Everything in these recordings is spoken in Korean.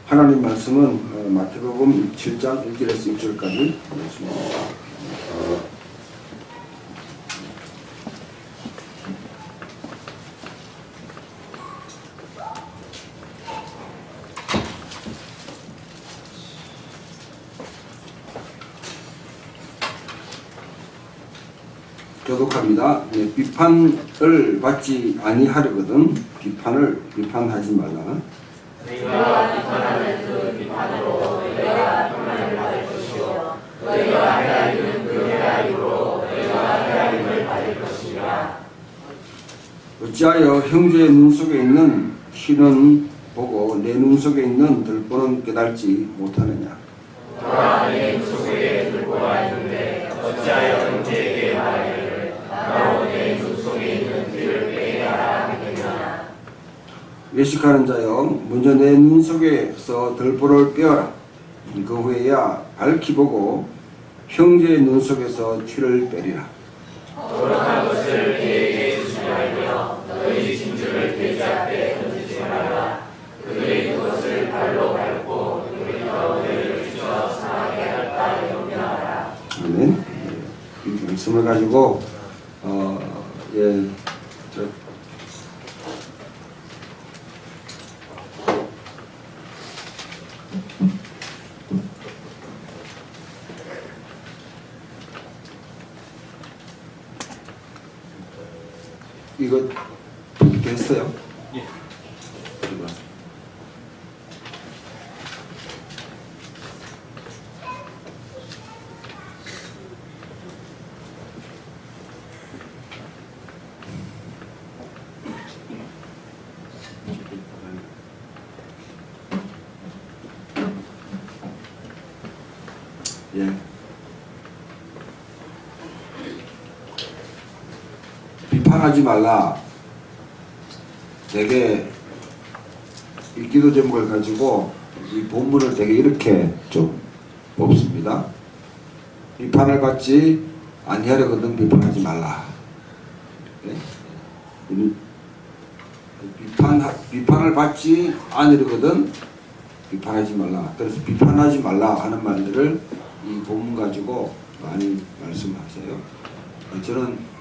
하나님 말씀은 마태복음 7장 1절에서 6절까지 말씀입니다. 교독합니다. 네, 비판을 받지 아니하려거든 비판하지 말라. 너희가 비판하는 그 비판으로 너희가 평안을 받을 것이요 너희가 헤아리는 그 헤아림으로 너희가 헤아림을 받을 것이니라. 어찌하여 형제의 눈 속에 있는 실은 보고 내 눈 속에 있는 들보는 깨달지 못하느냐. 너가 내 눈 속에 들보가 있는데 어찌하여 형제에게 말하기를 나로 내 눈 속에 있는 귀를 빼게 하라 하겠느냐. 외식하는 자여 먼저 내 눈 속에서 들보를 빼어라. 그 후에야 밝히 보고 형제의 눈 속에서 티를 빼리라. 거룩한 것을 그에게 주지 말며 너희 진주를 돼지 앞에 던지지 말라. 그들이 그것을 발로 밟고 우리가 너희를 주저 상하게 할까 염려하라. 아멘. 이 말씀을 가지고 이거 이렇게 했어요? 예. 예. 비판하지 말라. 되게 이 기도 제목을 가지고 이 본문을 되게 이렇게 좀 뽑습니다. 비판을 받지 아니하려거든 비판하지 말라. 네? 비판을 받지 않으려거든 비판하지 말라. 그래서 비판하지 말라 하는 말들을 이 본문 가지고 많이 말씀하세요. 저는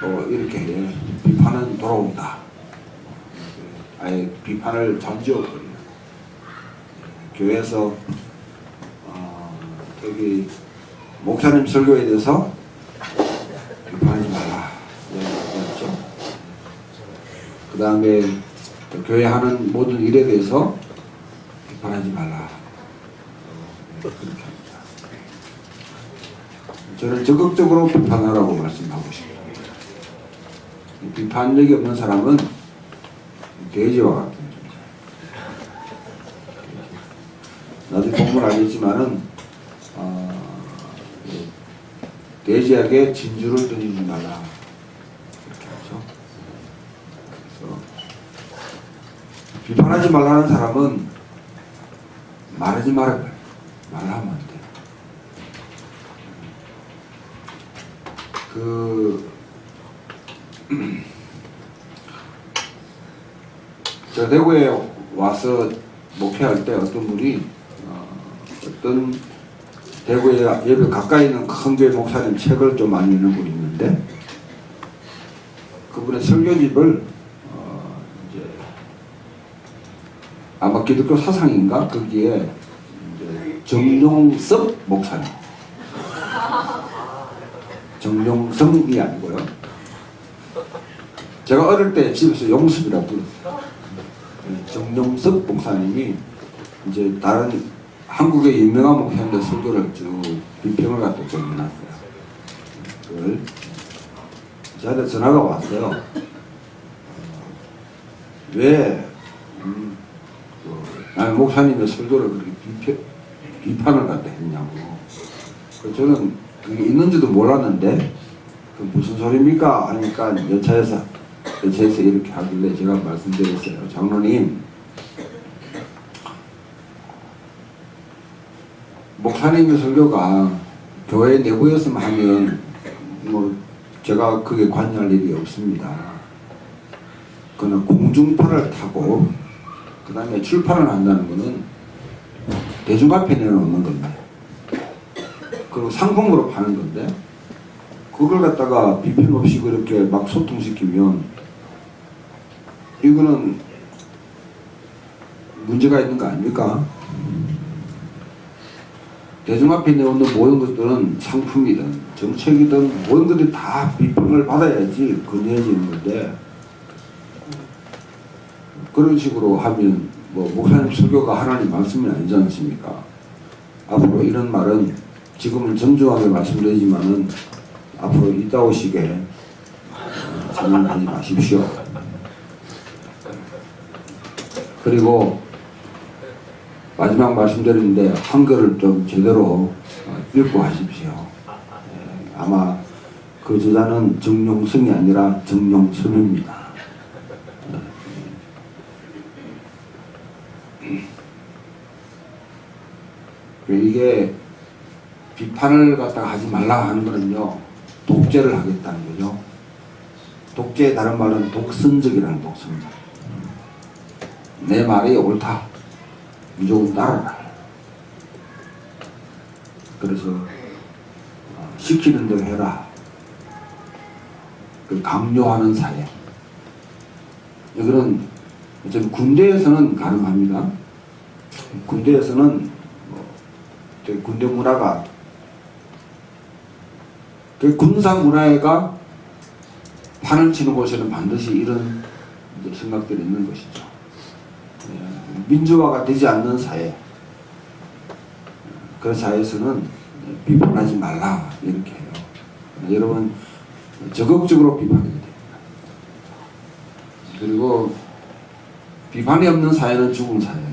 또 이렇게 비판은 돌아온다. 아예 비판을 던져버려요. 교회에서 여기 목사님 설교에 대해서 비판하지 말라. 그렇죠. 그 다음에 교회 하는 모든 일에 대해서 비판하지 말라. 그렇게 합니다. 저는 적극적으로 비판하라고 말씀하고 싶습니다. 비판력이 없는 사람은 돼지와 같은 존재. 나도 공부를 알겠지만은 돼지에게 진주를 던지지 말라. 그렇게 하죠. 그래서 비판하지 말라는 사람은 말하지 말아요. 말하면 안 돼요. 저 대구에 와서 목회할 때 어떤 분이 어떤 대구에 여기 가까이 있는 큰 교회 목사님 책을 좀 많이 읽는 분이 있는데 그분의 설교집을 이제 아마 기독교 사상인가 거기에 이제 정용섭 목사님, 정용성이 아니고요. 제가 어릴 때 집에서 용섭이라고 불렀어요. 정용섭 목사님이 이제 다른 한국의 유명한 목사님들 설교를 쭉 비평을 갖다 좀 해놨어요. 그걸 저한테 전화가 왔어요. 왜 나는 목사님의 설교를 그렇게 비판을 갖다 했냐고. 저는 그게 있는지도 몰랐는데 그 무슨 소리입니까? 하니까 여차에서 이렇게 하길래 제가 말씀드렸어요. 장로님, 목사님의 설교가 교회 내부에서만 하면 뭐 제가 그게 관여할 일이 없습니다. 그러나 공중파를 타고 그 다음에 출판을 한다는 거는 대중 앞에 내놓는 건데, 그리고 상품으로 파는 건데, 그걸 갖다가 비평 없이 그렇게 막 소통시키면 이거는 문제가 있는 거 아닙니까? 대중 앞에 내놓는 모든 것들은 상품이든 정책이든 모든 것들이 다 비평을 받아야지 건의해지는 건데, 그런 식으로 하면 뭐 목사님 설교가 하나님 말씀이 아니지 않습니까? 앞으로 이런 말은 지금은 정중하게 말씀드리지만은 앞으로 이따 오시게 전용하지 마십시오. 그리고 마지막 말씀드리는데 한글을 좀 제대로 읽고 하십시오. 아마 그 저자는 정용성이 아니라 정용섭입니다. 이게 비판을 갖다가 하지 말라 하는 거는요, 독재를 하겠다는 거죠. 독재의 다른 말은 독선적이라는 독선적. 내 말이 옳다, 무조건 따라라. 그래서 시키는 대로 해라. 그 강요하는 사회. 이거는 군대에서는 가능합니다. 군대에서는 군대 문화가, 군사 문화가 판을 치는 곳에는 반드시 이런 생각들이 있는 것이죠. 민주화가 되지 않는 사회, 그런 사회에서는 비판하지 말라 이렇게 해요. 여러분 적극적으로 비판해야 됩니다. 그리고 비판이 없는 사회는 죽은 사회예요.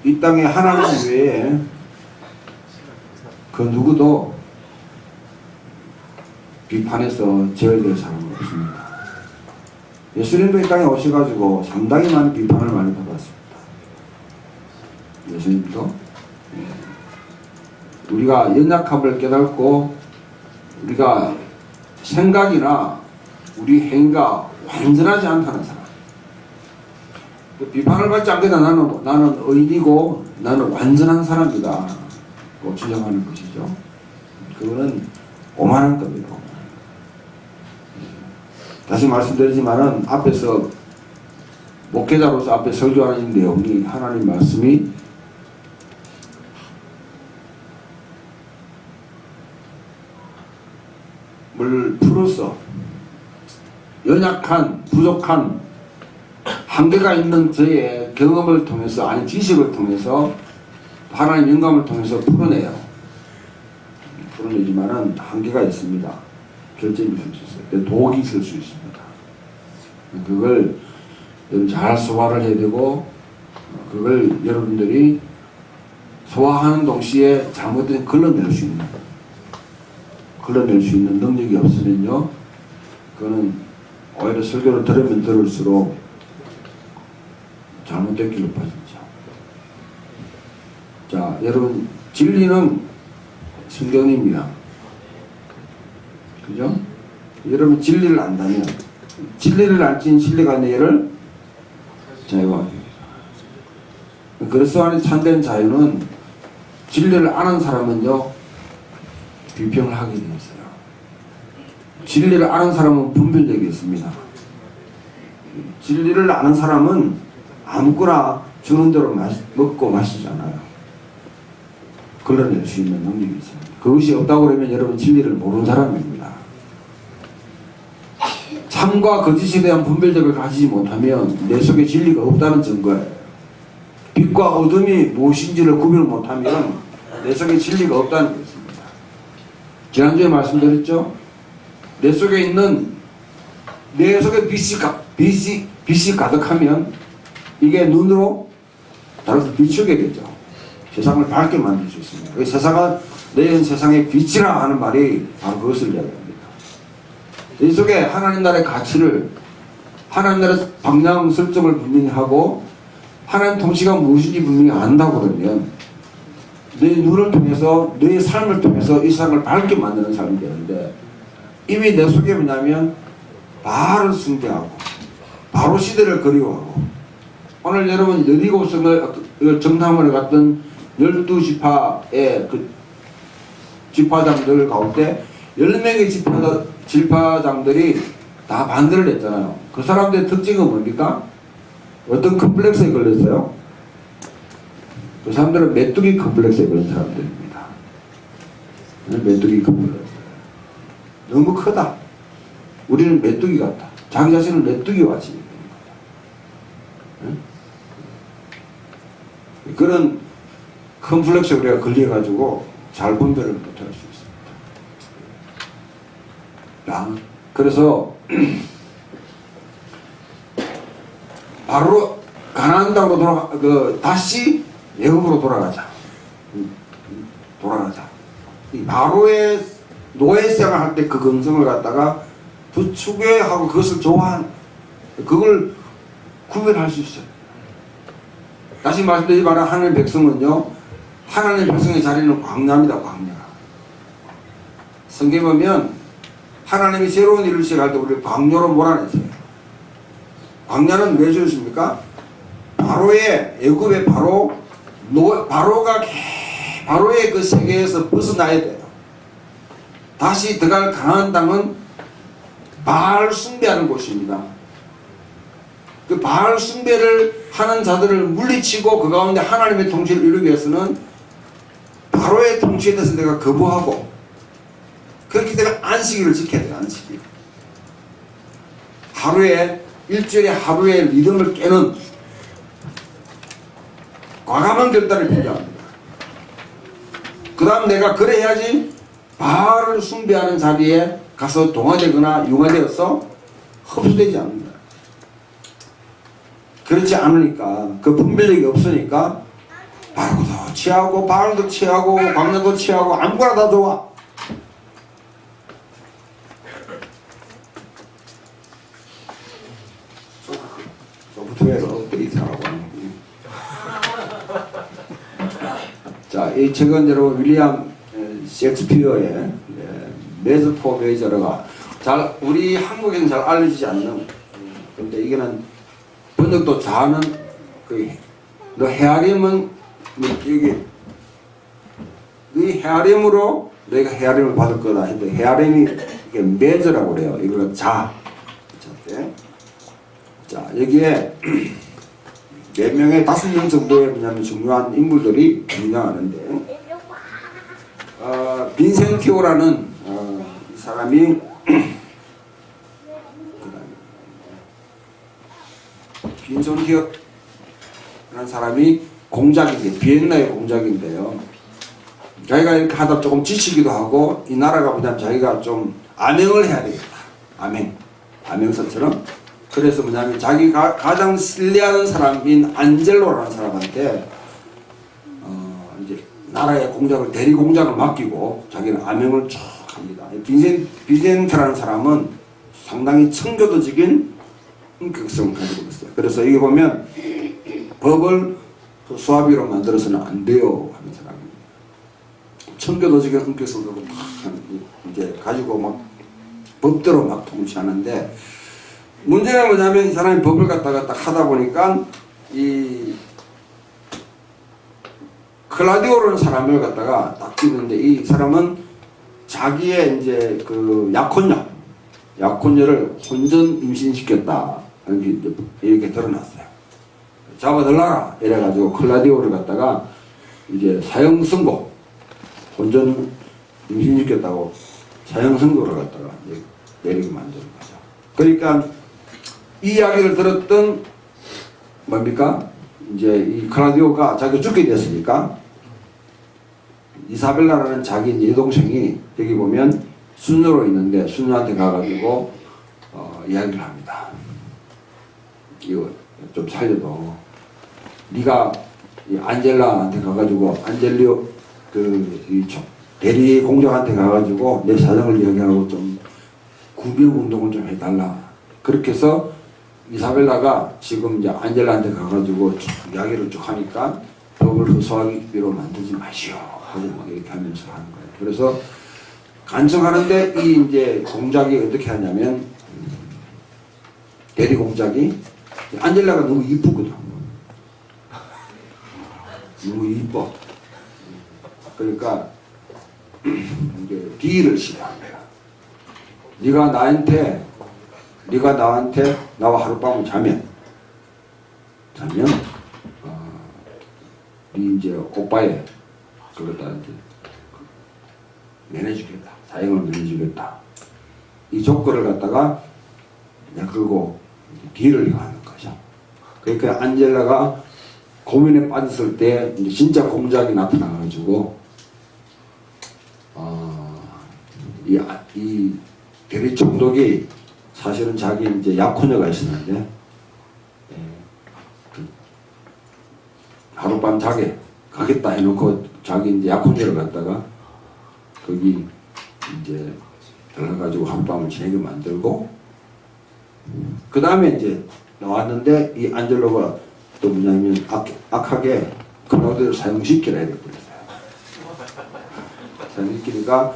이 땅에 하나님 외에 그 누구도 비판해서 제어될 사람은 없습니다. 예수님도 이 땅에 오셔가지고 상당히 많은 비판을 많이 받았습니다. 예수님도 우리가 연약함을 깨닫고 우리가 생각이나 우리 행위가 완전하지 않다는 사람, 비판을 받지 않겠다. 나는 의인이고 나는 완전한 사람이다 고 주장하는 것이죠. 그거는 오만한 겁니다. 다시 말씀드리지만은 앞에서 목회자로서 앞에 설교하는 내용이 하나님 말씀이 물 풀어서 연약한 부족한 한계가 있는 저의 경험을 통해서, 아니 지식을 통해서, 하나님 영감을 통해서 풀어내요. 풀어내지만은 한계가 있습니다. 결점이 있을 수 있어요. 독이 있을 수 있습니다. 그걸 잘 소화를 해야 되고, 그걸 여러분들이 소화하는 동시에 잘못된 걸러낼 수 있는 능력이 없으면요, 그거는 오히려 설교를 들으면 들을수록 잘못된 길로 빠지죠. 자, 여러분, 진리는 성경입니다. 그죠? 여러분 진리를 안다면, 진리를 알진 진리가 너희를 자유하게 합니다. 그리스도 안에 참된 자유는 진리를 아는 사람은요, 비평을 하게 되어 있어요. 진리를 아는 사람은 분별력이 있습니다. 진리를 아는 사람은 아무거나 주는 대로 먹고 마시지 않아요. 걸러낼 수 있는 능력이 있습니다. 그것이 없다고 그러면 여러분 진리를 모르는 사람입니다. 참과 거짓에 대한 분별력을 가지지 못하면 내 속에 진리가 없다는 증거예요. 빛과 어둠이 무엇인지를 구별을 못하면 내 속에 진리가 없다는 것입니다. 지난주에 말씀드렸죠? 내 속에 빛이 가득하면 이게 눈으로 다른 비추게 되죠. 세상을 밝게 만들 수 있습니다. 세상은 너희는 세상의 빛이라 하는 말이 바로 그것을 이야기합니다. 이 속에 하나님 나라의 가치를, 하나님 나라의 방향 설정을 분명히 하고 하나님 통치가 무엇인지 분명히 안다고 그러면 너희 눈을 통해서, 너희 삶을 통해서 이 세상을 밝게 만드는 사람이 되는데, 이미 내 속에 뭐냐면 바알을 숭배하고 바로 시대를 그리워하고 오늘 여러분 여리고성을 정탐을 갔던 12지파의 그 지파장들 가운데 10명의 지파장들이 다 반대를 했잖아요. 그 사람들의 특징은 뭡니까? 어떤 컴플렉스에 걸렸어요? 그 사람들은 메뚜기 컴플렉스에 걸린 사람들입니다. 메뚜기 컴플렉스. 너무 크다. 우리는 메뚜기 같다. 자기 자신을 메뚜기와 같이 여기는 거다. 응? 그런 컴플렉스에 우리가 걸려가지고 잘 분별을 못할 수 있습니다. 그래서 바로 가나안 땅으로 다시 애굽으로 돌아가자. 이 바로의 노예 생활할 때 그 근성을 갖다가 부추게하고 그것을 좋아하는 그걸 구별할 수 있어요. 다시 말씀드리지만 하나님의 백성은요, 하나님의 백성의 자리는 광야입니다. 광야. 성경에 보면 하나님이 새로운 일을 시작할 때 우리를 광야로 몰아냈어요. 광야는 왜 주셨습니까? 바로의 애굽의 바로의 그 세계에서 벗어나야 돼요. 다시 들어갈 가나안 땅은 바알 숭배하는 곳입니다. 그 바알 숭배를 하는 자들을 물리치고 그 가운데 하나님의 통치를 이루기 위해서는 바로의 통치에 대해서 내가 거부하고, 그렇기 때문에 안식일을 지켜야 돼요. 안식일. 일주일에 하루의 리듬을 깨는 과감한 결단을 필요합니다. 그 다음 내가 그래 해야지 바알을 숭배하는 자리에 가서 동화되거나 융화되어서 흡수되지 않는다. 그렇지 않으니까, 그 분별력이 없으니까 바알도 취하고 바알도 취하고 광야도 취하고 아무거나 다 좋아. 소프트웨어로 업데이트하라고 하는 거예요. 자, 이 책은 여러분 윌리엄 셰익스피어의 메소포메이저가 우리 한국에는 잘 알려지지 않는, 근데 이게는 번역도 잘하는 너 헤아림은 여기 네 헤아림으로 너희가 헤아림을 받을 거다 했는데, 헤아림이 이게 메저라고 그래요. 이걸 자 여기에 4명의 5명 정도의 뭐냐면 중요한 인물들이 등장하는데, 빈센티오라는 이 사람이 빈센티오라는 사람이 공작인데, 비엔나의 공작인데요. 자기가 이렇게 하다 조금 지치기도 하고, 이 나라가 뭐냐면 자기가 좀 암행을 해야 되겠다. 암행선처럼. 그래서 뭐냐면 자기가 가장 신뢰하는 사람인 안젤로라는 사람한테 이제 나라의 공작을, 대리 공작을 맡기고 자기는 암행을 쭉 합니다. 빈센트라는 사람은 상당히 청교도적인 인격성을 가지고 있어요. 그래서 여기 보면 법을 수화비로 만들어서는 안 돼요 하는 사람입니다. 청교도적인 인격성을 이제 가지고 막 법대로 막 통치하는데, 문제는 뭐냐면 이 사람이 법을 갖다가 딱 하다 보니까 이 클라디오라는 사람을 갖다가 딱 찍는데, 이 사람은 자기의 이제 그 약혼녀를 혼전 임신시켰다 이렇게 드러났어요. 잡아들라라 이래가지고 클라디오를 갖다가 이제 사형선고, 혼전 임신시켰다고 사형선고를 갖다가 내리게 만드는 거죠. 그러니까 이 이야기를 들었던 뭡니까? 이제 이 클라디오가 자기가 죽게 됐으니까 이사벨라라는 자기 여동생이 여기 보면 수녀로 있는데, 수녀한테 가가지고 이야기를 합니다. 이거 좀 살려도, 네가 이 안젤라한테 가가지고 안젤리오 이 대리 공작한테 가가지고 내 사정을 이야기하고 좀 구별 운동을 좀 해달라. 그렇게 해서 이사벨라가 지금 이제 안젤라한테 가가지고 쭉 이야기를 쭉 하니까 법을 흡수하기로 만들지 마시오 하고 막 이렇게 하면서 하는 거예요. 그래서 간청하는데 이 이제 공작이 어떻게 하냐면 대리 공작이 안젤라가 너무 이쁘거든. 너무 이뻐. 그러니까 이제 딜을 시도한 거야. 네가 나한테 나와 하룻밤을 자면 네 이제 오빠에 그것다 이제 면해주겠다. 사형을 면해주겠다. 이 조건을 갖다가 내가 걸고 딜을 하는 거죠. 그러니까 안젤라가 고민에 빠졌을 때 이제 진짜 공작이 나타나가지고 이 대리 총독이 사실은 자기 이제 약혼녀가 있었는데 하룻밤 자게 가겠다 해놓고 자기 이제 약혼녀를 갖다가 거기 이제 들어가가지고 하룻밤을 지내게 만들고 그 다음에 이제 나왔는데 이 안젤로가 또 뭐냐면 악하게 클라우디를 사형시키라 해버렸어요. 사형시키니까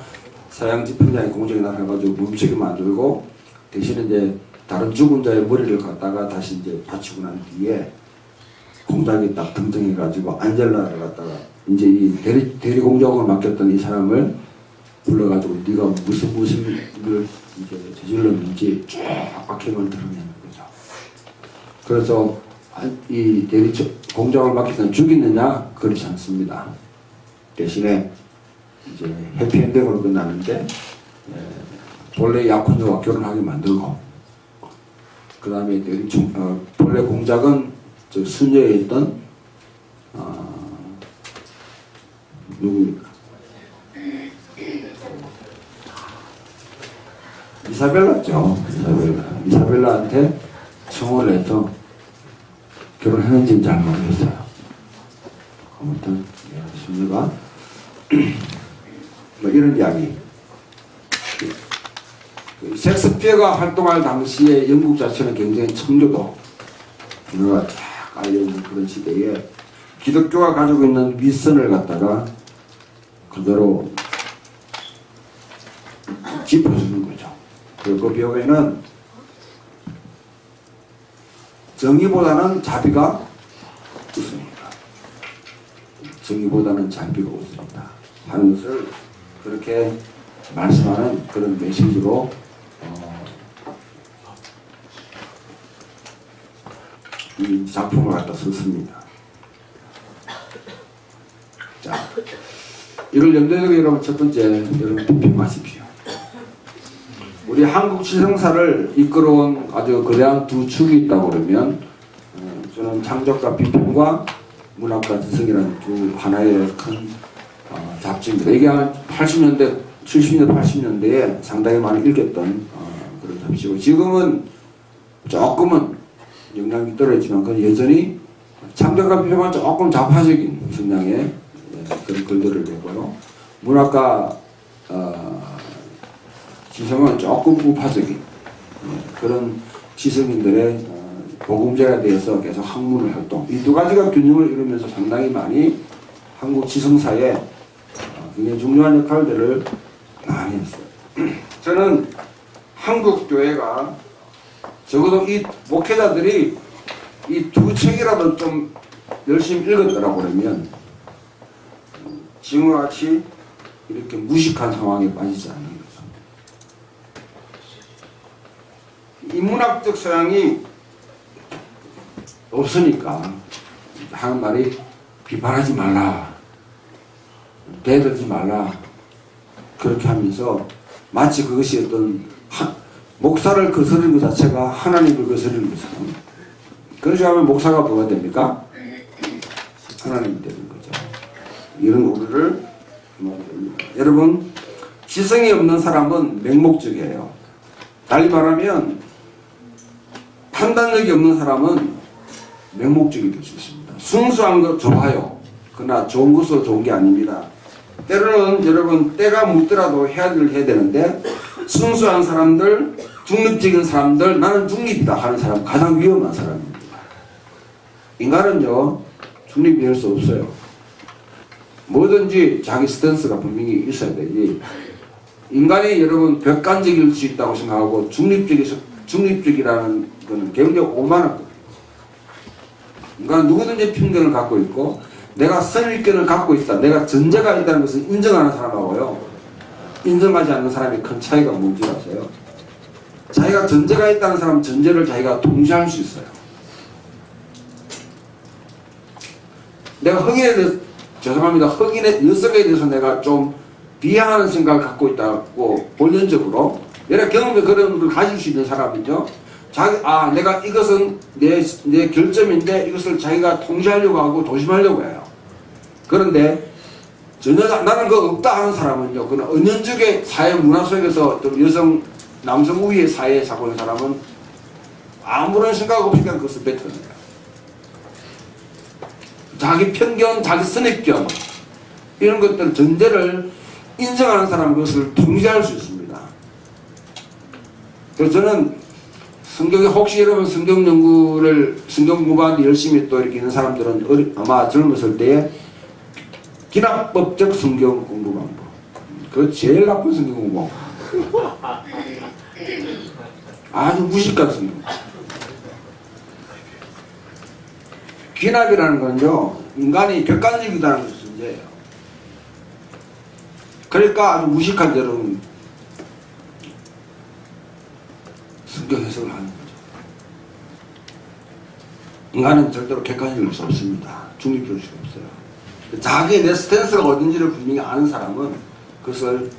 사형 집행장의 공정이 나타나가지고 멈추게 만들고 대신에 이제 다른 죽은 자의 머리를 갖다가 다시 이제 받치고 난 뒤에 공작이 딱 등등해가지고 안젤라를 갖다가 이제 이 대리 공작을 맡겼던 이 사람을 불러가지고 네가 무슨 걸 이제 저질렀는지 쭉 악행을 드러내는 거죠. 그래서 이 대리 공작을 맡겼던 죽이느냐 그렇지 않습니다. 대신에 이제 해피엔딩으로 끝나는데 본래 약혼녀와 결혼하게 만들고 그 다음에 본래 공작은 저 수녀에 있던 누구입니까? 이사벨라죠. 이사벨라한테 청혼을 해서 결혼했는지는 잘 모르겠어요. 아무튼 수녀가 뭐 이런 이야기. 셰익스피어가 활동할 당시에 영국 자체는 굉장히 청교도 문화가 쫙 깔려있는 그런 시대에 기독교가 가지고 있는 위선을 갖다가 그대로 짚어주는 거죠. 그리고 그 벽에는 정의보다는 자비가 있습니다. 정의보다는 자비가 없습니다. 하는 것을 그렇게 말씀하는 그런 메시지로 이 작품을 갖다 썼습니다. 자, 이걸 염두에 두고 여러분 첫 번째 여러분 비평하십시오. 우리 한국 지성사를 이끌어온 아주 거대한 두 축이 있다고 그러면 저는 창조과 비평과 문학과 지성이라는 두 하나의 큰 잡지입니다. 이게 한 80년대, 70년대, 80년대에 상당히 많이 읽었던 그런 잡지고 지금은 조금은 영향이 떨어지지만 그건 여전히 창조과 비평은 조금 좌파적인 성향의 그런 글들을 내고요. 문학과 지성은 조금 우파적인 그런 지성인들의 복음제에 대해서 계속 학문을 활동 이 두 가지가 균형을 이루면서 상당히 많이 한국 지성사에 굉장히 중요한 역할들을 많이 했어요. 저는 한국 교회가 적어도 이 목회자들이 이 두 책이라도 좀 열심히 읽었더라고 그러면 지금과 같이 이렇게 무식한 상황에 빠지지 않는 거죠. 인문학적 소양이 없으니까 하는 말이 비판하지 말라, 대들지 말라 그렇게 하면서 마치 그것이 어떤 목사를 거스르는 것 자체가 하나님을 거스르는 것처럼 그러지 않으면 목사가 뭐가 됩니까? 하나님이 되는 거죠. 이런 오류를 여러분 지성이 없는 사람은 맹목적이에요. 달리 말하면 판단력이 없는 사람은 맹목적이 될 수 있습니다. 순수한 것 좋아요. 그러나 좋은 것으로 좋은 게 아닙니다. 때로는 여러분 때가 묻더라도 해야 될 해야 되는데 순수한 사람들, 중립적인 사람들, 나는 중립이다 하는 사람 가장 위험한 사람입니다. 인간은요 중립이 될 수 없어요. 뭐든지 자기 스탠스가 분명히 있어야 되지. 인간이 여러분 객관적일 수 있다고 생각하고 중립적일 중립적이라는 거는 굉장히 오만한 거예요. 그러니까 누구든지 편견을 갖고 있고 내가 선입견을 갖고 있다, 내가 전제가 있다는 것을 인정하는 사람하고요, 인정하지 않는 사람이 큰 차이가 뭔지 아세요? 자기가 전제가 있다는 사람은 전제를 자기가 동시할 수 있어요. 내가 흑인에 대해서, 죄송합니다, 흑인의 여성에 대해서 내가 좀 비하하는 생각을 갖고 있다고 본연적으로 여러 경험에 그런 걸 가질 수 있는 사람은요, 내가 이것은 내 결점인데 이것을 자기가 통제하려고 하고 조심하려고 해요. 그런데 전혀 나는 그거 없다 하는 사람은요, 그는 은연중에 사회 문화 속에서 좀 남성 우위의 사회에 살고 있는 사람은 아무런 생각 없이 그냥 그것을 뱉어내요. 자기 편견, 자기 선입견 이런 것들 전제를 인정하는 사람은 그것을 통제할 수 있습니다. 그래서 저는 성경에 혹시 여러분 성경 공부하는데 열심히 또 이렇게 있는 사람들은 아마 젊었을 때에 기납법적 성경 공부 방법, 그거 제일 나쁜 성경 공부 방법. 아주 무식한 성경. 기납이라는 건요, 인간이 객관적이다는 것을 문제예요. 그러니까 아주 무식한 여러분 성경 해석을 하는 거죠. 인간은 절대로 객관적일 수 없습니다. 중립적일 수 없어요. 자기의 내 스탠스가 어딘지를 분명히 아는 사람은 그것을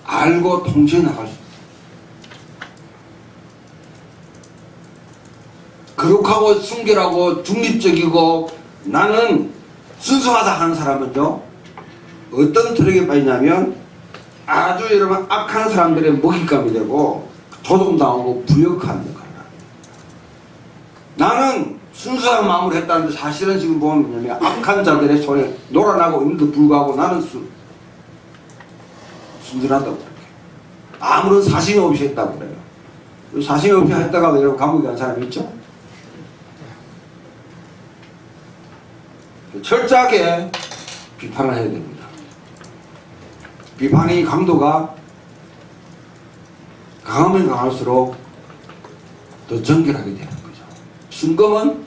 알고 통제해 나갈 수 있어요. 거룩하고 순결하고 중립적이고 나는 순수하다 하는 사람은요, 어떤 트랙에 빠지냐면 아주 여러분 악한 사람들의 먹잇감이 되고 조종당하고 부역하는 역할을 합니다. 나는 순수한 마음으로 했다는데 사실은 지금 보면 뭐냐면 악한 자들의 손에 놀아나고 있는데도 불구하고 나는 순진하다고 그래요. 아무런 사심이 없이 했다고 그래요. 사심이 없이 했다가 여러분 감옥에 간 사람이 있죠? 철저하게 비판을 해야 됩니다. 비판의 강도가 강하면 강할수록 더 정결하게 되는 거죠. 순검은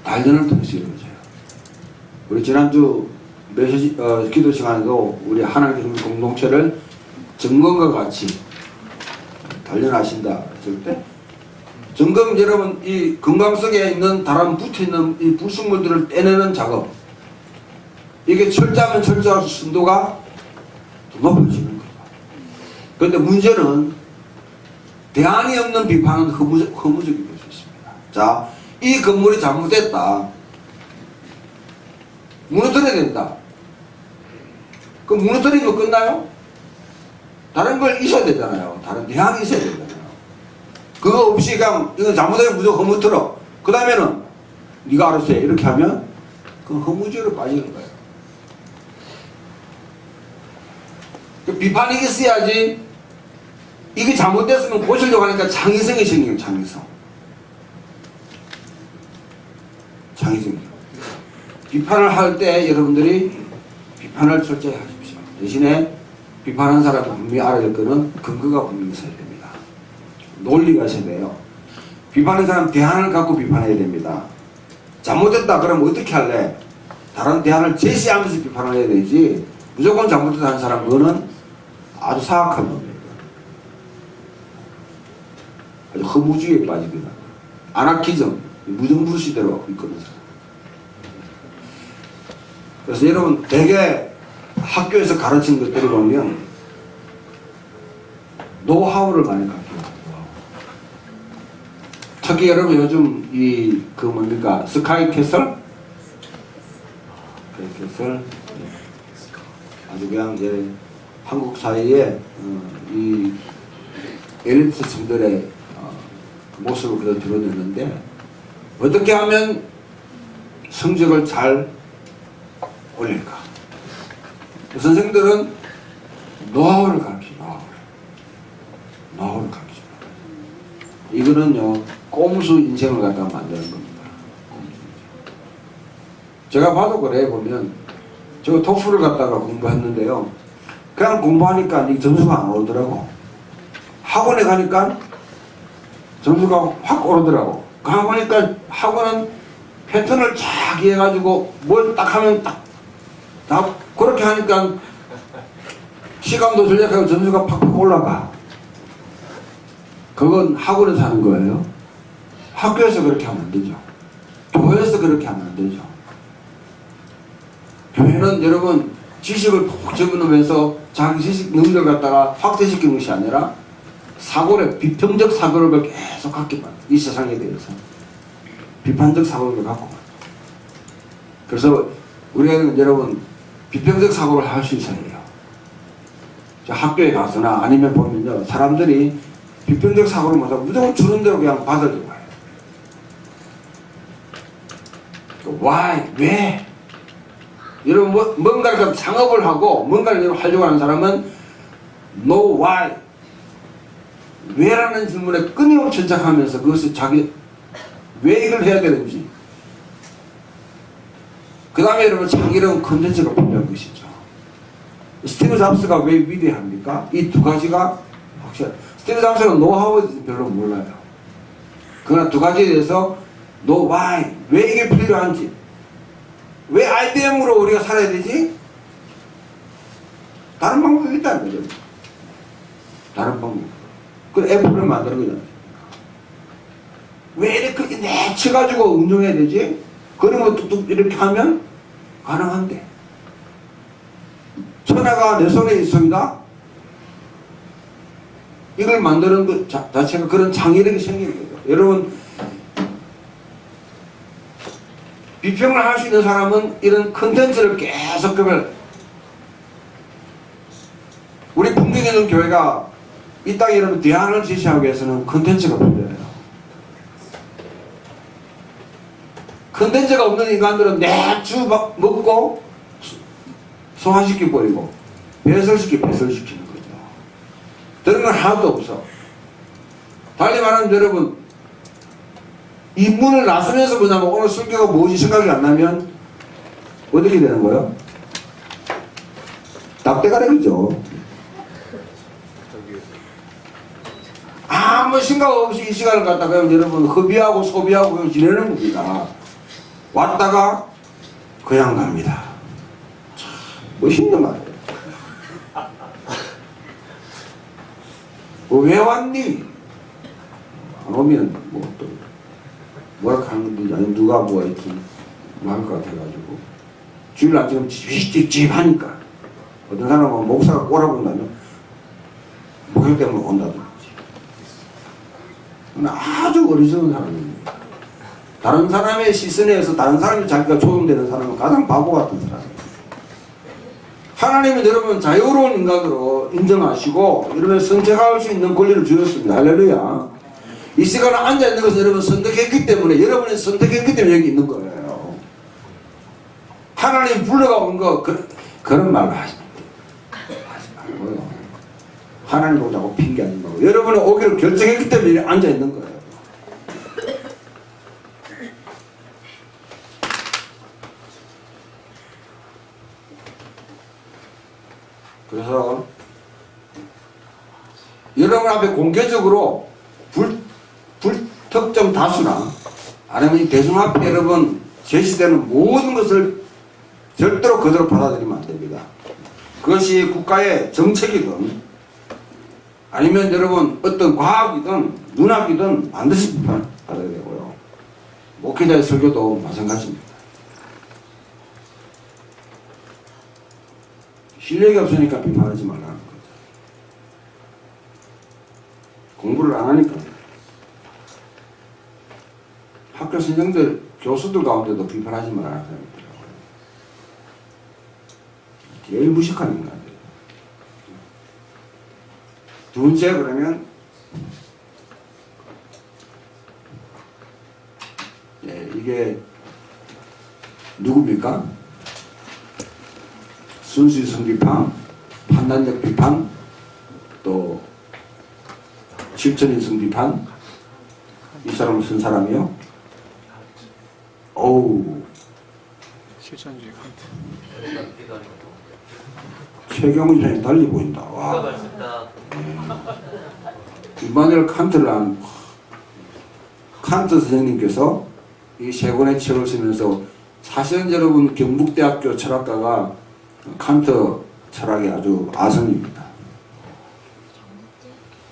단련을 통해서 이루어져요. 우리 지난주 기도 시간에도 우리 하나님 공동체를 점검과 같이 단련하신다 했을 때, 점검 여러분 이 건강 속에 있는 다른 붙어있는 이 불순물들을 떼내는 작업, 이게 철저하면 철저할수록 순도가 더 높아지는 거죠. 그런데 문제는 대안이 없는 비판은 허무적이 될 수 있습니다. 자, 이 건물이 잘못됐다, 무너뜨려야 된다. 그럼 무너뜨리면 끝나요? 다른 걸 있어야 되잖아요. 다른 대안이 있어야 되잖아요. 그거 없이 그냥 이거 잘못하면 무조건 허무틀어. 그 다음에는 네가 알아서 해. 이렇게 하면 그 허무죄로 빠지는 거예요. 그 비판이 있어야지. 이게 잘못됐으면 고치려고 하니까 창의성이 생겨요. 창의성. 비판을 할 때 여러분들이 비판을 철저히 하십시오. 대신에 비판한 사람이 분명히 알아야 될 거는 근거가 분명히 있어야 됩니다. 논리가 있어야 돼요. 비판하는 사람 대안을 갖고 비판해야 됩니다. 잘못됐다 그러면 어떻게 할래? 다른 대안을 제시하면서 비판을 해야 되지, 무조건 잘못됐다 하는 사람, 그거는 아주 사악한 놈입니다. 아주 허무주의에 빠집니다. 아나키즘, 무정부 시대로 이끄는 사람. 그래서 여러분 대개 학교에서 가르친 것들을 보면 노하우를 많이 가르쳐요. 특히 여러분 요즘 그 뭡니까, 스카이캐슬 아주 그냥 이제 한국 사회에 이 엘리트층들의 모습을 그대로 드러내는데, 어떻게 하면 성적을 잘 올릴까? 선생들은 노하우를 가르쳐요. 노하우를 가르쳐요. 이거는요, 꼼수 인생을 갖다 만드는 겁니다. 제가 봐도 그래. 보면 제가 토플을 갖다가 공부했는데요, 그냥 공부하니까 이 점수가 안 오르더라고. 학원에 가니까 점수가 확 오르더라고. 가보니까 학원은 패턴을 쫙 이해가지고 뭘 딱 하면 다 그렇게 하니까 시간도 절약하고 점수가 팍팍 올라가. 그건 학원에서 하는 거예요. 학교에서 그렇게 하면 안 되죠. 교회에서 그렇게 하면 안 되죠. 교회는 여러분 지식을 푹 집어넣으면서 자기 지식 능력을 갖다가 확대시키는 것이 아니라 사고를, 비평적 사고를 계속 갖게 만들어요. 이 세상에 대해서 비판적 사고를 갖고 만들어요. 그래서 우리가 여러분 비평적 사고를 할 수 있어야 해요. 학교에 가서나 아니면 보면요, 사람들이 비평적 사고를 못하고 무조건 주는 대로 그냥 받아들고 가요. Why? 왜? 여러분 뭔가를 창업을 하고 뭔가를 하려고 하는 사람은 No why? 왜라는 질문에 끊임없이 천착하면서 그것을 자기 왜 이걸 해야 되는지, 그 다음에 여러분 창의로운 컨텐츠가 필요한 것이죠. 스티브 잡스가 왜 위대합니까? 이 두 가지가 확실해요. 스티브 잡스는 노하우에 대해서 별로 몰라요. 그러나 두 가지에 대해서 No why? 왜 이게 필요한지, 왜 IBM으로 우리가 살아야 되지? 다른 방법이 있다는 거죠. 다른 방법. 그 애플을 만드는 거잖아요. 왜 이렇게 내쳐가지고 운영해야 되지? 그런 거 뚝뚝 이렇게 하면 가능한데. 천하가 내 손에 있습니다. 이걸 만드는 것 자체가 그런 창의력이 생기는 거죠. 여러분, 비평을 할 수 있는 사람은 이런 컨텐츠를 계속 그걸, 우리 풍경에 있는 교회가 이 땅에 이런 대안을 제시하기 위해서는 컨텐츠가 필요해요. 컨텐츠가 없는 인간들은 매주 먹고 소화시켜 버리고 배설시키는 거죠. 그런 건 하나도 없어. 달리 말하면 여러분, 이 문을 나서면서 뭐냐면 오늘 설교가 무엇이 생각이 안 나면 어떻게 되는 거예요? 납대가리죠. 아무 생각 없이 이 시간을 갖다가 여러분 허비하고 소비하고 지내는 겁니다. 왔다가 그냥 갑니다. 참 멋있는 말이에요. 왜 왔니? 안 오면 뭐 또 뭐라 하는 건지, 아니 누가 뭐 이렇게 나을 것 같아가지고 주일 아침 찝찝찝찝하니까 어떤 사람은 목사가 꼬라고 온다면 목욕 때문에 온다든지. 아주 어리석은 사람입니다. 다른 사람의 시선에서 다른 사람이 자기가 조종되는 사람은 가장 바보 같은 사람이에요. 하나님은 여러분 자유로운 인간으로 인정하시고 여러분 선택할 수 있는 권리를 주셨습니다. 할렐루야. 이 시간에 앉아있는 것은 여러분 선택했기 때문에, 여러분이 선택했기 때문에 여기 있는 거예요. 하나님 불러가 온 거 그런 말을 하지 말고요. 하나님 보자고 핑계하지 말고 여러분이 오기를 결정했기 때문에 앉아있는 거예요. 그래서 여러분 앞에 공개적으로 불특정 다수나 아니면 대중 앞에 여러분 제시되는 모든 것을 절대로 그대로 받아들이면 안 됩니다. 그것이 국가의 정책이든 아니면 여러분 어떤 과학이든 문학이든 반드시 비판받아야 되고요. 목회자의 설교도 마찬가지입니다. 실력이 없으니까 비판하지 말라는 거죠. 공부를 안 하니까. 학교 선생들, 교수들 가운데도 비판하지 말라는 사람이 있더라고요. 제일 무식한 인간들. 두 번째, 그러면 이게 누굽니까? 순수성 비판, 판단적 비판, 또 실천인성 비판. 이 사람은 쓴 사람이요? 어우, 실천주의 칸트. 최경훈 선생님 달리 보인다. 와. 이마누엘 칸트를 한 칸트 선생님께서 이 세 권의 책을 쓰면서 사실은 여러분 경북대학교 철학가가 칸트 철학이 아주 아성입니다.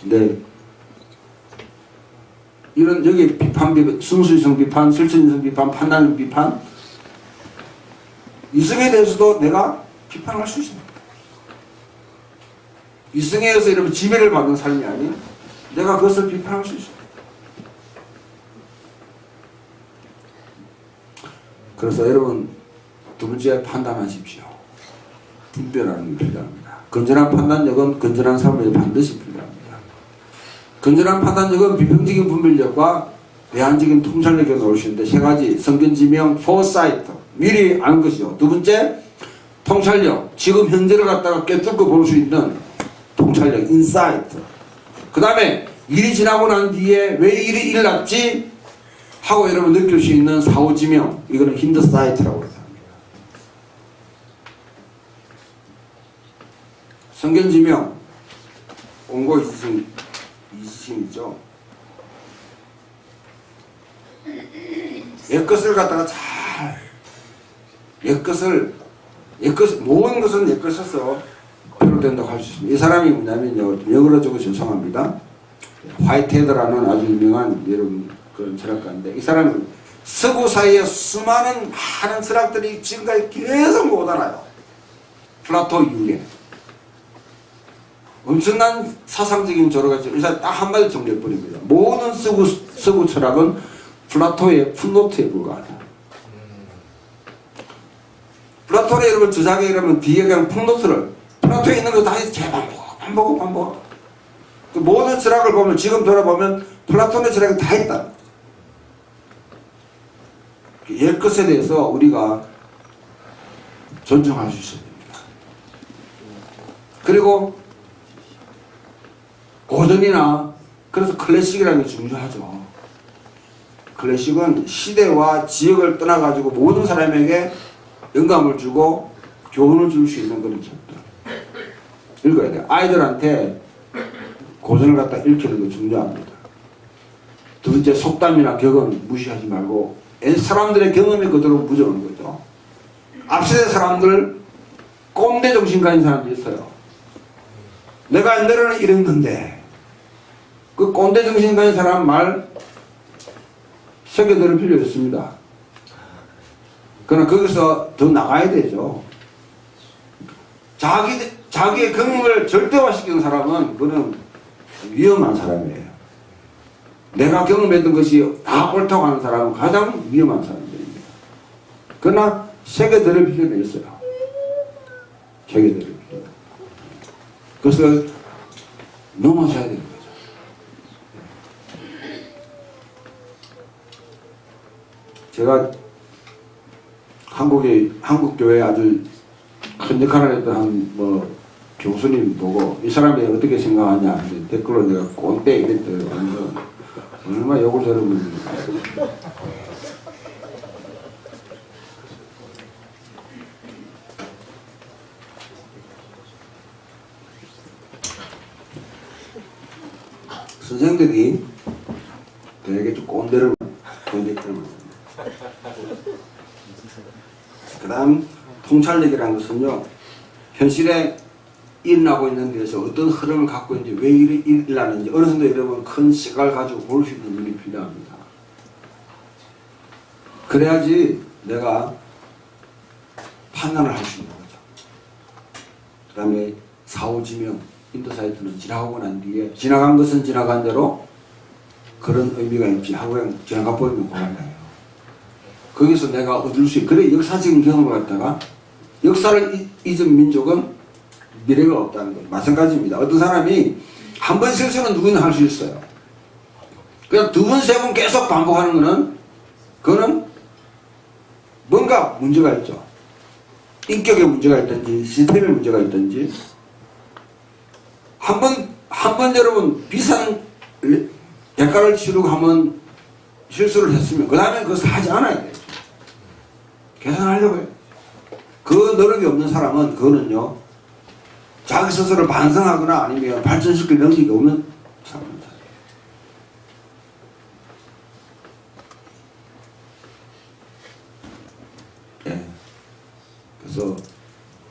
근데 이런 여기 비판, 순수이성 비판, 실천이성 비판, 판단적 비판, 이성에 대해서도 내가 비판할 수 있습니다. 이성에 의해서 이러면 지배를 받는 삶이 아닌 내가 그것을 비판할 수 있습니다. 그래서 여러분 두 번째 판단하십시오. 분별하는 게 필요합니다. 건전한 판단력은 건전한 삶에 반드시 필요합니다. 건전한 판단력은 비평적인 분별력과 대안적인 통찰력에 나올 수 있는데 세 가지 성견지명, 포사이트 미리 아는 것이요. 두 번째 통찰력, 지금 현재를 갖다가 꿰뚫고 볼 수 있는 통찰력, 인사이트. 그 다음에 일이 지나고 난 뒤에 왜 일이 일어났지 하고 여러분 느낄 수 있는 사후지명, 이거는 힌드사이트라고 합니다. 성견지명, 원고 이지심이죠. 옛것을 갖다가 잘, 모든 것은 옛것에서 비롯된다고 할 수 있습니다. 이 사람이 뭐냐면요, 영어로 적어 죄송합니다. 화이트헤드라는 아주 유명한 여러분 그런 철학가인데, 이 사람은 서구 사이에 수많은 많은 철학들이 지금까지 계속 못 알아요. 플라토 이후에 엄청난 사상적인 조로가 있죠. 이 사람 딱 한마디 정리해버립니다. 모든 서구 철학은 플라토의 풋노트에 불과하다. 플라토의 여러분 저작에 이러면 뒤에 그냥 풋노트를 플라토에 있는 거 다 반복. 그 모든 철학을 보면 지금 돌아보면 플라톤의 철학이 다 있다. 옛것에 대해서 우리가 존중할 수 있어야 됩니다. 그리고 고전이나 그래서 클래식이라는 게 중요하죠. 클래식은 시대와 지역을 떠나가지고 모든 사람에게 영감을 주고 교훈을 줄 수 있는 그런 책들 읽어야 돼요. 아이들한테 고전을 갖다 읽히는 거 중요합니다. 두 번째, 속담이나 격언 무시하지 말고 사람들의 경험이 그대로 묻어오는 거죠. 앞세대 사람들 꼰대 정신 가진 사람들이 있어요. 내가 옛날에는 이랬는데 그 꼰대 정신 가진 사람 말 새겨들을 필요 있습니다. 그러나 거기서 더 나가야 되죠. 자기의 경험을 절대화시키는 사람은 그는 위험한 사람이에요. 내가 경험했던 것이 다 옳다고 하는 사람은 가장 위험한 사람들입니다. 그러나 새겨들을 필요는 있어요. 새겨들을 필요. 그것을 넘어서야 되는 거죠. 제가 한국교회에 아주 큰 역할을 했던 한 교수님 보고 이 사람이 어떻게 생각하냐 댓글로 내가 꼰대 이랬더니 완전 얼마나 욕을 들으면 선생들이 되게 좀 꼰대를 그 다음 통찰력이라는 것은요, 현실에 일어나고 있는 데서 어떤 흐름을 갖고 있는지, 왜 일어나는지 어느 정도 여러분 큰 시각을 가지고 볼 수 있는 눈이 필요합니다. 그래야지 내가 판단을 할 수 있는 거죠. 그 다음에 사후지명, 인터사이트는 지나가고 난 뒤에 지나간 것은 지나간 대로 그런 의미가 있지 하고 그냥 지나가 버리면 곤란해요. 거기서 내가 얻을 수 있는, 그래 역사적인 경험을 갖다가 역사를 잊은 민족은 미래가 없다는 것 마찬가지입니다. 어떤 사람이 한 번 실수는 누구나 할 수 있어요. 그냥 두 번, 세 번 계속 반복하는 거는 그거는 뭔가 문제가 있죠. 인격에 문제가 있든지 시스템에 문제가 있든지 한 번 여러분 비싼 대가를 치르고 한번 실수를 했으면 그 다음에 그것을 하지 않아야 돼요. 계산하려고 해요. 그 노력이 없는 사람은 그거는요 자기 스스로 반성하거나 아니면 발전시킬 능력이 없는 사람입니다.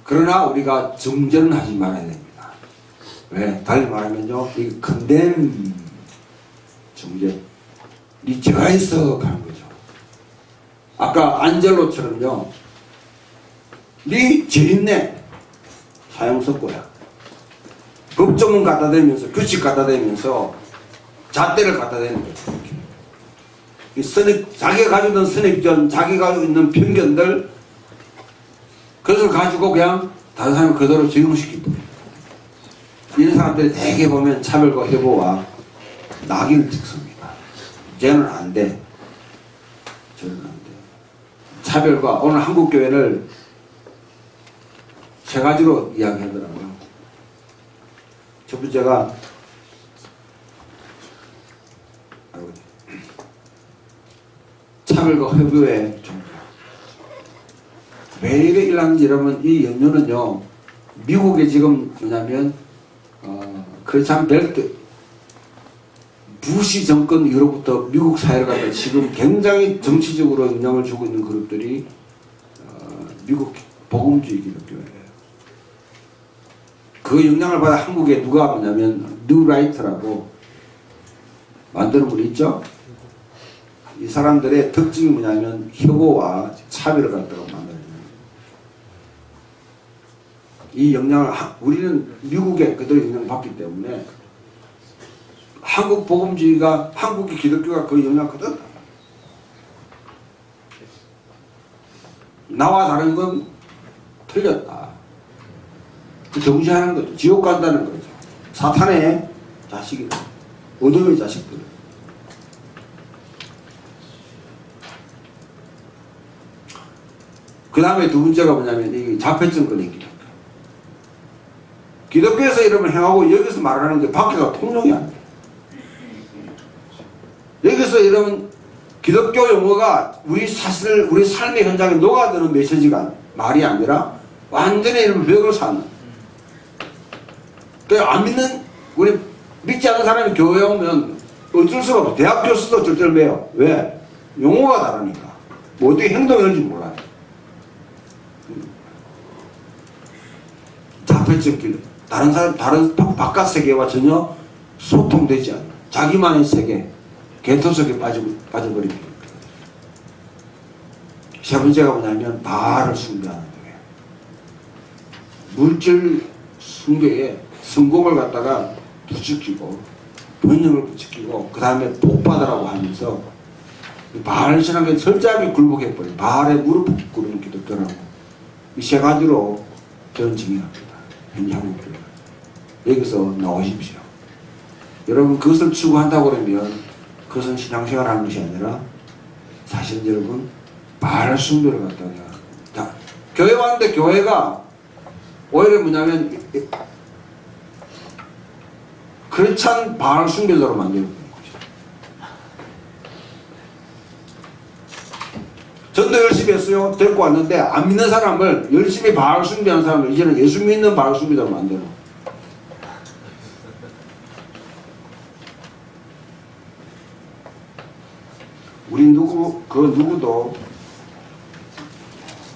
그러나 우리가 정죄는 하지 말아야 됩니다. 왜? 달리 말하면요, 이 컨뎀 정죄, 네 죄가 있어 가는 거죠. 아까 안젤로처럼요, 네 죄 있네, 사형선고야. 법조문 갖다 대면서, 규칙 갖다 대면서 잣대를 갖다 대는 거죠. 이 자기가 가지고 있는 선입견, 자기가 가지고 있는 편견들, 그것을 가지고 그냥 다른 사람을 그대로 적용시키고, 이런 사람들이 대개 보면 차별과 해보와 낙인을 찍습니다. 쟤는 안 돼. 저는 안 돼. 차별과, 오늘 한국교회를 세 가지로 이야기하더라고요. 첫 번째가 차별과 회부의 종교. 왜 이래 일하는지 여러분, 이 연유는요, 미국에 지금 뭐냐면, 크리스찬 벨트, 부시 정권 이후로부터 미국 사회를 갖다 지금 굉장히 정치적으로 영향을 주고 있는 그룹들이 미국 복음주의 기독교예요. 그 영향을 받아 한국에 누가 뭐냐면 뉴라이트라고 만드는 분이 있죠. 이 사람들의 특징이 뭐냐면 혐오와 차별을 갖다가 만들어요. 이 영향을 우리는 미국에 그대로 영향을 받기 때문에 한국 복음주의가, 한국의 기독교가 그 영향을 거든. 나와 다른 건 틀렸다. 그 정지하는 거죠. 지옥 간다는 거죠. 사탄의 자식이다. 어둠의 자식들. 그 다음에 두 번째가 뭐냐면 이 자폐증권의 기독교. 기독교에서 이름을 행하고 여기서 말하는 게 밖에가 통용이 안 돼. 여기서 이런 기독교 용어가 우리 삶의 현장에 녹아드는 메시지가 말이 아니라 완전히 이런 벽을 쌓는. 안 믿는, 우리 믿지 않는 사람이 교회에 오면 어쩔 수가 없어. 대학 교수도 절절매요. 왜? 용어가 다르니까. 뭐 어떻게 행동하는지 몰라요. 자폐증, 다른 사람, 다른 바깥 세계와 전혀 소통되지 않는 자기만의 세계, 궤토 속에 빠져버리는 거예요. 세 번째가 뭐냐면 바알을 숭배하는 거예요. 물질 숭배에 성공을 갖다가 부추기고 번영을 부추기고 그 다음에 복받으라고 하면서 바알 신앙에 철저하게 굴복해버려요. 바알에 무릎 꿇는 기독교라고. 이 세 가지로 저는 증명합니다. 현재 한국교회. 여기서 나오십시오. 여러분 그것을 추구한다고 그러면 그것은 신앙생활을 하는 것이 아니라 사실 여러분 바알 숭배를 갖다가 자, 교회 왔는데 교회가 오히려 뭐냐면 크리스찬 바알 숭배자로 만들고 있는 거죠. 전도 열심히 했어요. 데리고 왔는데 안 믿는 사람을 열심히 바알 숭배하는 사람을 이제는 예수 믿는 바알 숭배자로 만들어. 우리 누구도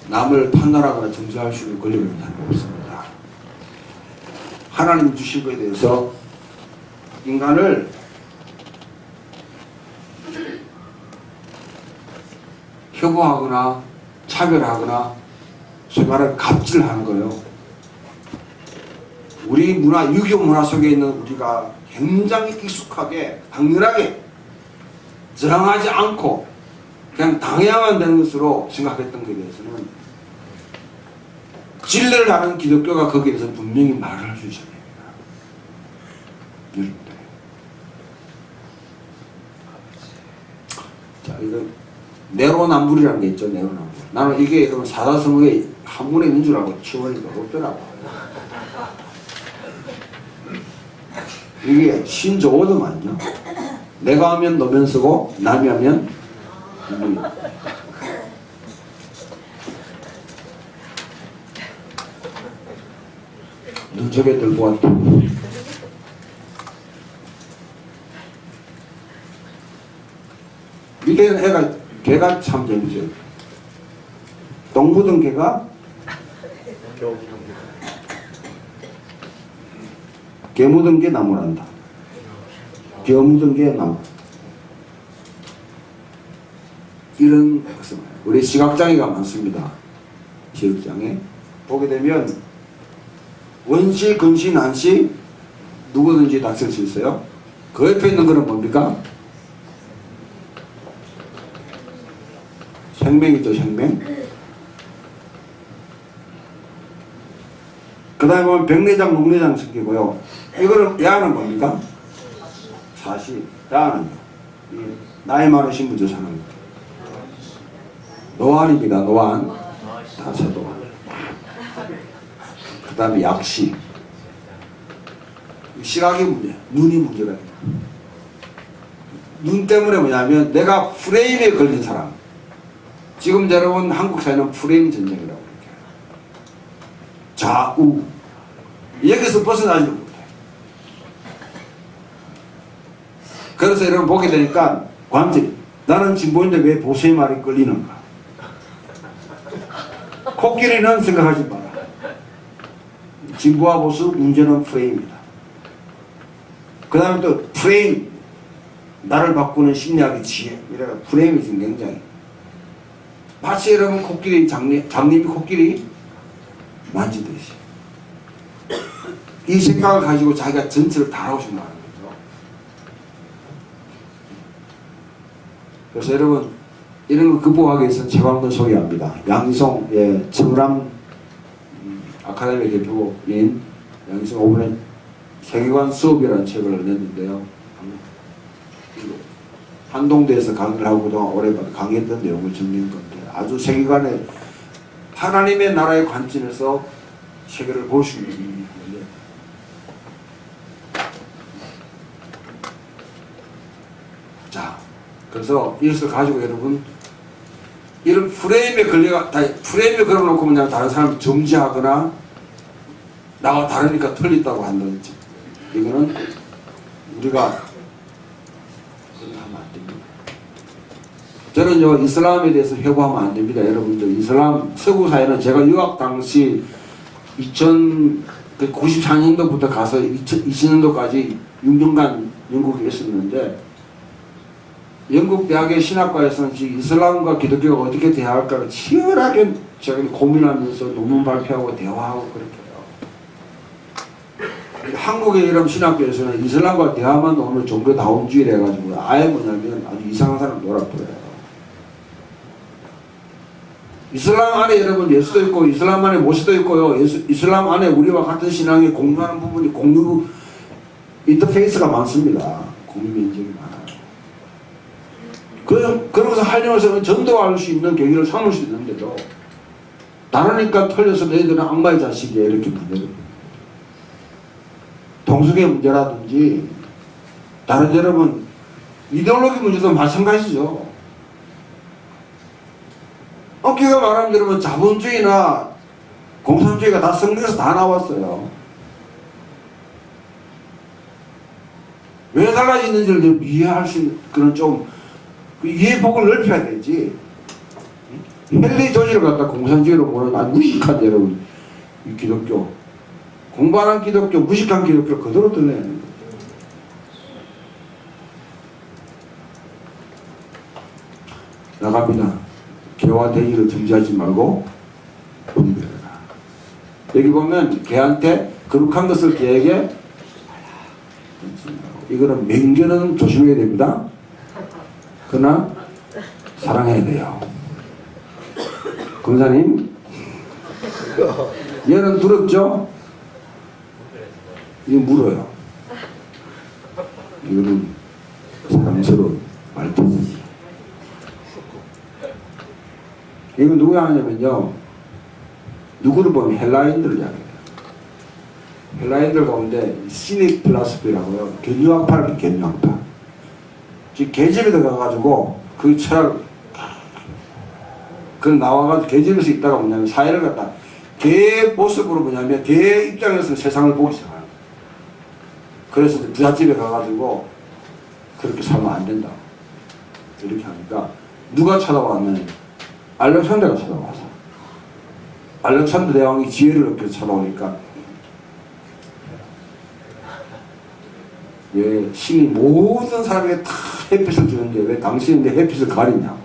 남을 판단하거나 정죄할 수 있는 권력은 없습니다. 하나님 주신 것에 대해서 인간을 혐오하거나 차별하거나 소위 말하는 갑질하는 거예요. 우리 문화, 유교 문화 속에 있는 우리가 굉장히 익숙하게 당연하게 저항하지 않고 그냥 당해야만 되는 것으로 생각했던 것에 대해서는 진리를 아는 기독교가 거기에 대해서 분명히 말을 할 수 있어야 됩니다. 여러분들. 자, 이거 내로남불이라는 게 있죠. 내로남불. 나는 이게 여러분 사다성어의 한문에 있는 줄 알고 치워니까 없더라고. 이게 신조어도만요. 내가 하면 너면 쓰고 남이 하면 누구니. 눈썹에 들고 왔다. 밑에는 애가 개가 참 재밌어요. 똥 묻은 개가 개 묻은 게 나무란다. 겨 묻은 게 나무. 이런 것은 우리 시각장애가 많습니다. 시각장애 보게 되면 원시, 근시, 난시 누구든지 다 쓸 수 있어요. 그 옆에 있는 거는 뭡니까? 생명이죠, 생명. 그 다음에 보면 백내장, 녹내장 생기고요. 이거는 야는 뭡니까? 사시. 야는 나이 많으신 분들 사는 거. 노안입니다. 노안. 다세도안. 그 다음에 약시. 시각이 문제, 눈이 문제가 있다. 눈 때문에 뭐냐면 내가 프레임에 걸린 사람. 지금 여러분 한국 사회는 프레임 전쟁이라고 그래요. 좌우. 여기서 벗어나지 못해. 그래서 여러분 보게 되니까 관절. 나는 진보인데 왜 보수의 말이 끌리는가? 코끼리는 생각하지 마라. 진보와 보수 문제는 프레임이다. 그 다음에 또 프레임. 나를 바꾸는 심리학의 지혜. 이래가 프레임이 지금 굉장히. 마치 여러분 코끼리 장님이 코끼리 만지듯이. 이 생각을 가지고 자기가 전체를 다 하고 싶은 거죠. 그래서 여러분 이런 걸 극복하기 위해서는 제가 소개합니다. 양희성 청남 아카데미 대표인 양희성 오분의 세계관 수업이라는 책을 냈는데요. 한동대에서 강의를 하고 그동안 오래 강의했던 내용을 정리한 건데 아주 세계관의 하나님의 나라의 관점에서 세계를 볼 수 있는 건데 자 그래서 이것을 가지고 여러분 이런 프레임에 걸어놓고 그냥 다른 사람을 정지하거나 나와 다르니까 틀렸다고 한다든지 이거는 우리가 저는 이슬람에 대해서 회고하면 안 됩니다. 여러분들 이슬람 서구 사회는 제가 유학 당시 1994년도부터 가서 2000년도까지 6년간 영국에 있었는데 영국 대학의 신학과에서는 이슬람과 기독교가 어떻게 대화할까를 치열하게 제가 고민하면서 논문 발표하고 대화하고 그렇게 해요. 한국의 이런 신학교에서는 이슬람과 대화만 오늘 종교다운주의를 해가지고 아예 뭐냐면 아주 이상한 사람 놀아버려요. 이슬람 안에 여러분 예수도 있고 이슬람 안에 모세도 있고요. 이슬람 안에 우리와 같은 신앙에 공유하는 부분이 공유 인터페이스가 많습니다. 공유 면적이 많아요. 그러면서 하려면서는 전도할 수 있는 계기를 삼을 수 있는데도 다르니까 털려서 너희들은 악마의 자식이야 이렇게 문제를 동성애 문제라든지 다른 여러분 이데올로기 문제도 마찬가지죠. 어깨가 말하면 여러분 자본주의나 공산주의가 다 성경에서 다 나왔어요. 왜 달라지는지를 이해할 수 있는 그런 좀 이해폭을 넓혀야 되지. 헨리 조지를 갖다 공산주의로 보는 아주 무식한 여러분 이 기독교 공부하는 기독교 무식한 기독교 그대로 드러내야 합니다. 나갑니다. 개와 돼지를 등지하지 말고 분별해라. 여기 보면 개한테 거룩한 것을 개에게 이거는 맹견은 조심해야 됩니다. 그러나 사랑해야 돼요. 권사님 얘는 두렵죠? 이거 물어요. 이거는 사랑스러운 말투지. 이건 누구야 하냐면요. 누구를 보면 헬라인들을 이야기해요. 헬라인들 가운데 시닉 필라스피라고요. 견유학파를 견유학파. 즉 계집에 들어가가지고 그 철학을 그 나와가지고 계집에서 있다가 뭐냐면 사회를 갖다 개 모습으로 뭐냐면 개 입장에서 세상을 보기 시작하는 거예요. 그래서 부잣집에 가가지고 그렇게 살면 안 된다. 이렇게 하니까 누가 찾아왔냐면 알렉산더가 찾아와서 알렉산더 대왕이 지혜를 얻겨서 찾아오니까 왜 신이 모든 사람에게 다 햇빛을 주는데 왜 당신은 내 햇빛을 가리냐?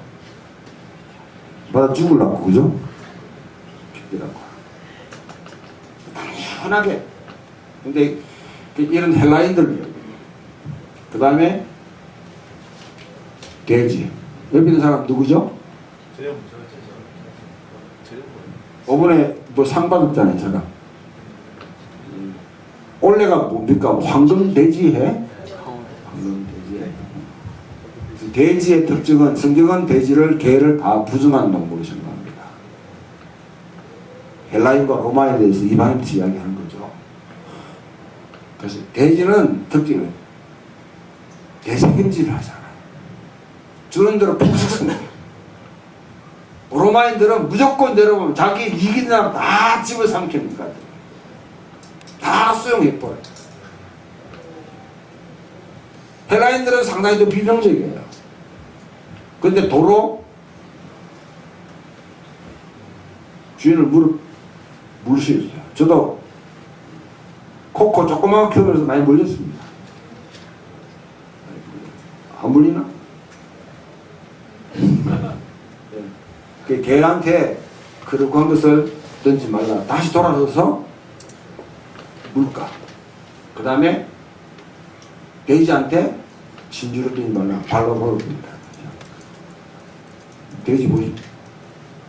받아 죽으려고, 그죠? 죽으려고. 당연하게. 근데 이런 헬라인들이에요. 그 다음에 돼지. 옆에 있는 사람 누구죠? 이번에 뭐 상 받았잖아요, 제가. 올해가 뭡니까? 황금 돼지해? 황금 돼지해. 돼지의 특징은 성경은 돼지를 개를 다 부정한 동물로 생각합니다. 헬라인과 로마에 대해서 이방인들이 이야기하는 거죠. 그래서 돼지는 특징은 대책임질을 하잖아요. 주는 대로 푹 씁니다. 로마인들은 무조건 내려보면 자기 이기는 사람 다 집어삼킵니까? 다 수용해버려요. 헬라인들은 상당히 좀 비평적이에요. 근데 도로 주인을 물 수 있어요. 저도 코코 조그맣게 키우면서 많이 물렸습니다. 안 물리나? 개한테 그런 것을 던지지 말라. 다시 돌아서서 물까. 그 다음에 돼지한테 진주를 던지지 말라. 발로 걸어줍니다. 돼지 보시.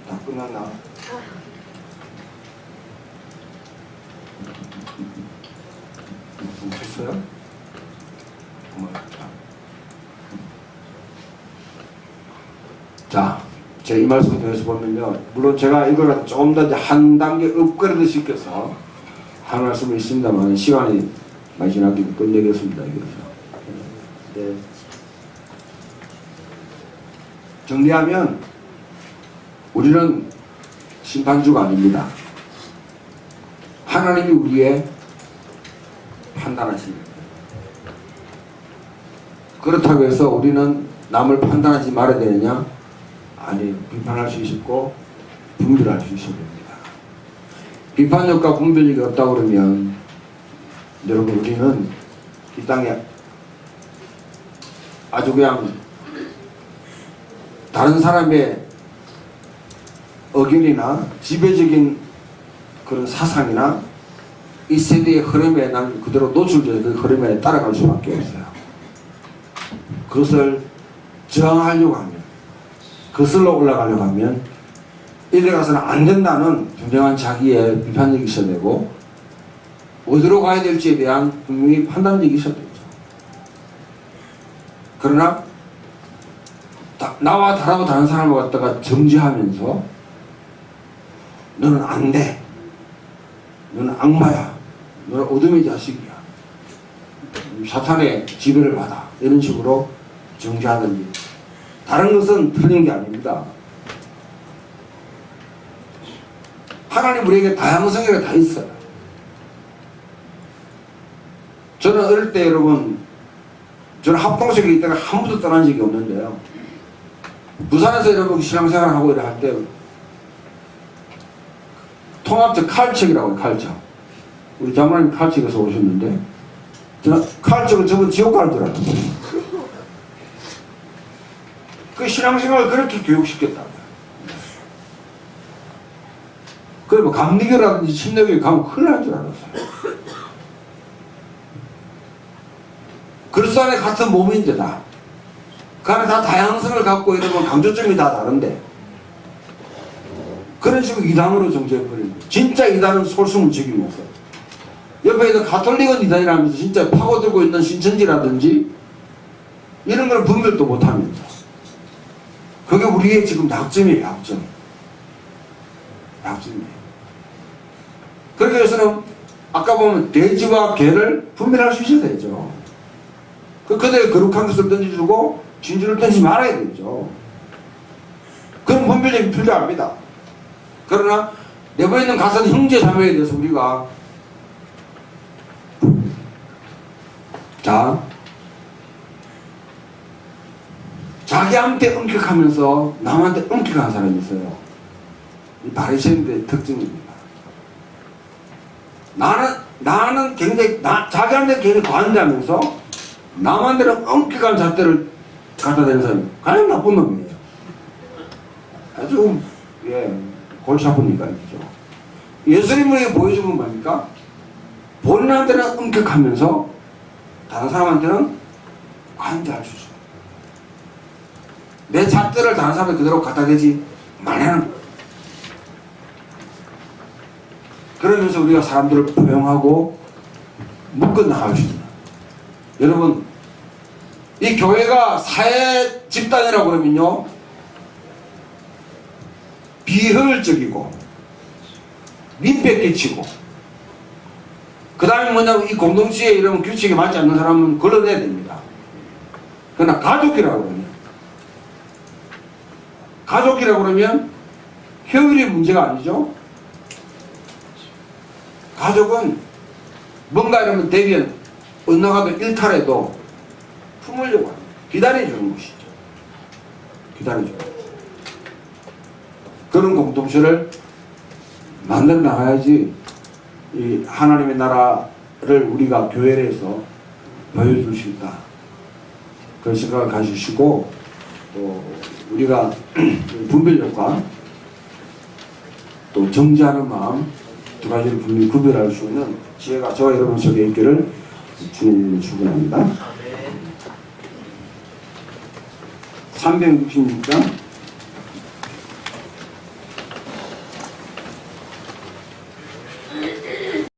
다 끝났나? 했어요? 자. 제가 이 말씀을 통해서 보면요. 물론 제가 이걸 좀 더 한 단계 업그레이드 시켜서 한 말씀이 있습니다만 시간이 많이 지나기 때문에 끝내겠습니다. 네. 정리하면 우리는 심판주가 아닙니다. 하나님이 우리의 판단하십니다. 그렇다고 해서 우리는 남을 판단하지 말아야 되느냐? 아니, 비판할 수 있고 분별할 수 있어야 됩니다. 비판력과 분별력이 없다고 그러면 여러분 우리는 이 땅에 아주 그냥 다른 사람의 의견이나 지배적인 그런 사상이나 이 세대의 흐름에 난 그대로 노출되어 그 흐름에 따라갈 수밖에 없어요. 그것을 저항하려고 하면, 거슬러 올라가려고 하면 이래 가서는 안 된다는 분명한 자기의 비판력이 있어야 되고, 어디로 가야 될지에 대한 분명히 판단력이 있어야 되죠. 그러나 나와 다르고 다른 사람을 갖다가 정죄하면서 너는 안 돼, 너는 악마야, 너는 어둠의 자식이야, 사탄의 지배를 받아, 이런 식으로 정죄하든지, 다른 것은 틀린 게 아닙니다. 하나님 우리에게 다양성이가 다 있어요. 저는 어릴 때 여러분, 저는 합동석에 있다가 한 번도 떠난 적이 없는데요. 부산에서 여러분 신앙생활을 하고 할 때 통합적 칼책이라고 해요. 칼책. 우리 장모님 칼책에서 오셨는데 저는 칼책은 저번 지옥 갈 줄 알았어요. 그 신앙생활을 그렇게 교육시켰다. 그래 뭐 감리교라든지 침례교에 가면 큰일 날 줄 알았어요. 그리스도 안에 같은 몸인데 다. 그 안에 다 다양성을 갖고 이러면 강조점이 다 다른데 그런 식으로 이단으로 정죄해버리는 거예요. 진짜 이단은 솔숨을 죽이면서 옆에 있는 가톨릭은 이단이라면서 진짜 파고들고 있는 신천지라든지 이런 걸 분별도 못하면서 그게 우리의 지금 약점이에요. 약점이에요. 그렇게 해서는 아까 보면 돼지와 개를 분별할 수 있어야 되죠. 그들의 거룩한 것을 던져주고 진주를 던지지 말아야 되죠. 그런 분별력이 필요합니다. 그러나 내부에 있는 가산 형제 자매에 대해서 우리가 자기한테 엄격하면서 남한테 엄격한 사람이 있어요. 이 바리새인들의 특징입니다. 나는 굉장히 자기한테 굉장히 관대하면서 남한테는 엄격한 잣대를 갖다 대는 사람이 가장 나쁜 놈이에요. 아주 골치 아픈 인간이죠. 예수님이 보여준 건 뭡니까? 본인한테는 엄격하면서 다른 사람한테는 관대할 수 있어요. 내 잣대를 다른 사람한테 그대로 갖다 대지 말라는 거예요. 그러면서 우리가 사람들을 포용하고 묶어 나갈 수 있습니다. 여러분, 이 교회가 사회 집단이라고 그러면요, 비효율적이고 민폐 끼치고, 그 다음에 뭐냐면 이 공동체에 이런 규칙에 맞지 않는 사람은 걸러내야 됩니다. 그러나 가족이라고 그러면, 가족이라고 그러면 효율이 문제가 아니죠. 가족은 뭔가 이러면 대변 엇나가도 일탈해도 품으려고 합니다. 기다려주는 것이죠. 기다려주는 것이죠. 그런 공동체를 만들어 나가야지 이 하나님의 나라를 우리가 교회에서 보여줄 수 있다. 그런 생각을 가지시고, 또 우리가 분별력과 또 정지하는 마음 두 가지를 분명히 구별할 수 있는 지혜가 저와 여러분 속에 있기를 주님을 축원합니다. 366장